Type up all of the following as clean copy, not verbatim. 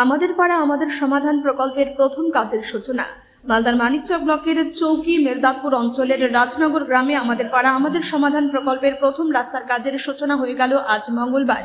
আমাদের পাড়া আমাদের সমাধান প্রকল্পের প্রথম কাজের সূচনা। মালদার মানিকচক ব্লকের চৌকি মেরদাদপুর অঞ্চলের রাজনগর গ্রামে আমাদের পাড়া আমাদের সমাধান প্রকল্পের প্রথম রাস্তার কাজের সূচনা হয়ে গেল আজ মঙ্গলবার।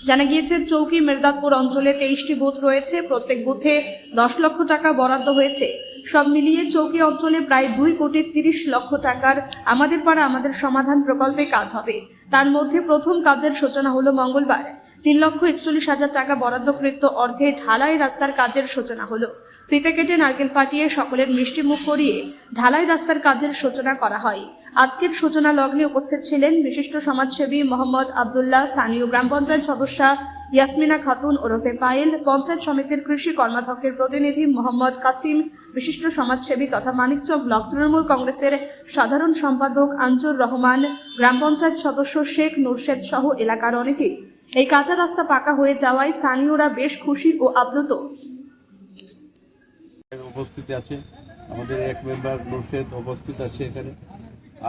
জানা গিয়েছে, চৌকি মেরদাদপুর অঞ্চলে 23টি বুথ রয়েছে। প্রত্যেক বুথে 10 লক্ষ টাকা বরাদ্দ হয়েছে। সব মিলিয়ে চৌকি অঞ্চলে প্রায় 2,30,00,000 টাকার আমাদের পাড়া আমাদের সমাধান প্রকল্পে কাজ হবে। তার মধ্যে প্রথম কাজের সূচনা হলো মঙ্গলবার। 3,41,000 টাকা বরাদ্দকৃত অর্ধে ঢালাই রাস্তার কাজের সূচনা হলো। ফিতে কেটে নারকেল ফাটিয়ে সকলের মিষ্টি মুখ করিয়ে ঢালাই রাস্তার কাজের সূচনা করা হয়। আজকের সূচনা লগ্নে উপস্থিত ছিলেন বিশিষ্ট সমাজসেবী মোহাম্মদ আব্দুল্লাহ, স্থানীয় গ্রাম পঞ্চায়েত সদস্যা ইয়াসমিনা খাতুন ওরফে পায়েল, পঞ্চায়েত সমিতির কৃষি কর্মাধ্যক্ষের প্রতিনিধি মোহাম্মদ কাসিম, বিশিষ্ট সমাজসেবী তথা মানিকচক ব্লক তৃণমূল কংগ্রেসের সাধারণ সম্পাদক আঞ্জুর রহমান, গ্রাম পঞ্চায়েত সদস্য শেখ নুরশেদ সহ এলাকার অনেকেই। এই কাঁচা রাস্তা পাকা হয়ে যাওয়ায় স্থানীয়রা বেশ খুশি ও আপ্লুত। উপস্থিত আছে আমাদের এক মেম্বার নুরশেদ, উপস্থিত আছে এখানে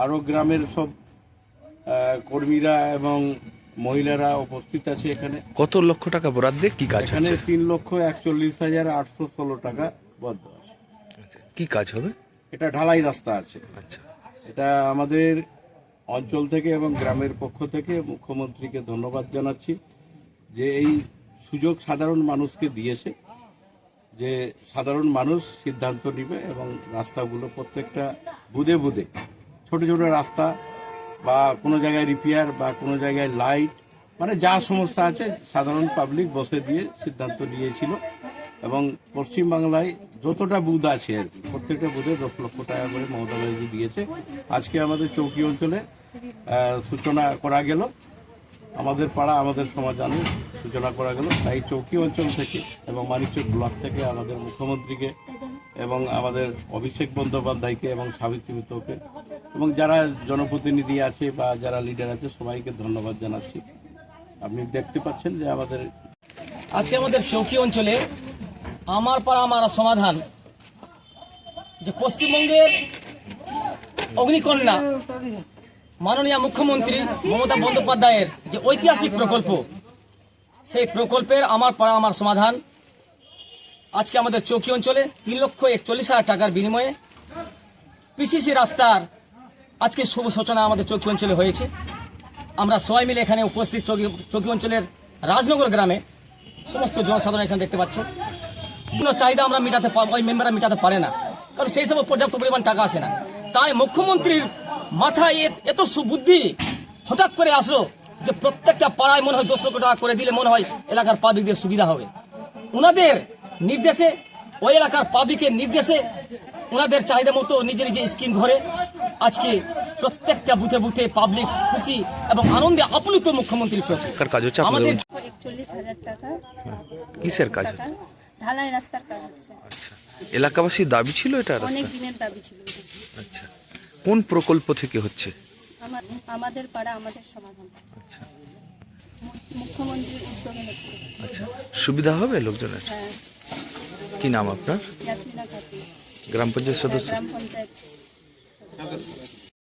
আরো গ্রামের সব কর্মীরা এবং মহিলারা উপস্থিত আছে এখানে। কত লক্ষ টাকা বরাদ্দে কি কাজ এখানে হচ্ছে? 3,41,816 টাকা বরাদ্দ আছে। কি কাজ হবে? এটা ঢালাই রাস্তা আছে। আচ্ছা, এটা আমাদের অঞ্চল থেকে এবং গ্রামের পক্ষ থেকে মুখ্যমন্ত্রীকে ধন্যবাদ জানাচ্ছি যে এই সুযোগ সাধারণ মানুষকে দিয়েছে, যে সাধারণ মানুষ সিদ্ধান্ত নেবে এবং রাস্তাগুলো প্রত্যেকটা বুধে বুধে ছোট ছোট রাস্তা বা কোনো জায়গায় রিপেয়ার বা কোনো জায়গায় লাইট, মানে যা সমস্যা আছে সাধারণ পাবলিক বসে দিয়ে সিদ্ধান্ত নিয়েছিল। এবং পশ্চিমবাংলায় যতটা বুথ আছে আর কি, প্রত্যেকটা বুথে 10 লক্ষ টাকা করে মমতা ব্যানার্জি দিয়েছে। আজকে আমাদের চৌকি অঞ্চলে সূচনা করা গেল, আমাদের পাড়া আমাদের সমাধানের সূচনা করা গেল। তাই চৌকি অঞ্চল থেকে এবং মানিকচক ব্লক থেকে আমাদের মুখ্যমন্ত্রীকে এবং আমাদের অভিষেক বন্দ্যোপাধ্যায়কে এবং সাবিত্রী মিত্রকে এবং যারা জনপ্রতিনিধি আছে বা যারা লিডার আছে সবাইকে ধন্যবাদ জানাচ্ছি। আপনি দেখতে পাচ্ছেন যে আজকে আমাদের চৌকি অঞ্চলে আমার পাড়া আমার সমাধান, যে পশ্চিমবঙ্গের অগ্নিকন্যা মাননীয় মুখ্যমন্ত্রী মমতা বন্দ্যোপাধ্যায়ের যে ঐতিহাসিক প্রকল্প, সেই প্রকল্পের আমার পাড়া আমার সমাধান আজকে আমাদের চৌকি অঞ্চলে 3,41,000 টাকার বিনিময়ে পিসিসি রাস্তার আজকে শুভ সূচনা আমাদের চৌকি অঞ্চলে হয়েছে। আমরা সবাই মিলে এখানে উপস্থিত চৌকি অঞ্চলের রাজনগর গ্রামে সমস্ত জনসাধারণ এখানে দেখতে পাচ্ছেন। কোনো চাহিদা আমরা মেটাতে ওই মেম্বাররা মেটাতে পারে না, কারণ সেই সময় পর্যাপ্ত পরিমাণ টাকা আসে না। তাই মুখ্যমন্ত্রীর মাথায় এত সুবুদ্ধি হঠাৎ করে আসলো যে প্রত্যেকটা পাড়ায় মনে হয় 10 লক্ষ টাকা করে দিলে মনে হয় এলাকার পাবলিকদের সুবিধা হবে। ওনাদের নির্দেশে, ওই এলাকার পাবলিকের নির্দেশে, ওনাদের চাহিদা মতো নিজের নিজে স্কিম ধরে আজকে প্রত্যেকটা বুথে বুথে পাবলিক খুশি এবং আনন্দে আপ্লুত মুখ্যমন্ত্রীর প্রতি। কাজ হচ্ছে আমাদের 41,000 টাকা কিসের কাজ? ঢালাই রাস্তার কাজ হচ্ছে। আচ্ছা, এলাকাবাসীর দাবি ছিল এটা রাস্তা? অনেক দিনের দাবি ছিল। আচ্ছা, কোন প্রকল্প থেকে হচ্ছে? আমাদের পাড়া আমাদের সমাধান। আচ্ছা, মুখ্যমন্ত্রীর উদ্যোগে হচ্ছে। আচ্ছা, সুবিধা হবে লোকজনের? হ্যাঁ। কি নাম আপনার? ইয়াসমিনা খাতুন, গ্রাম পঞ্চায়েত সদস্য? গ্রাম পঞ্চায়েত সদস্য।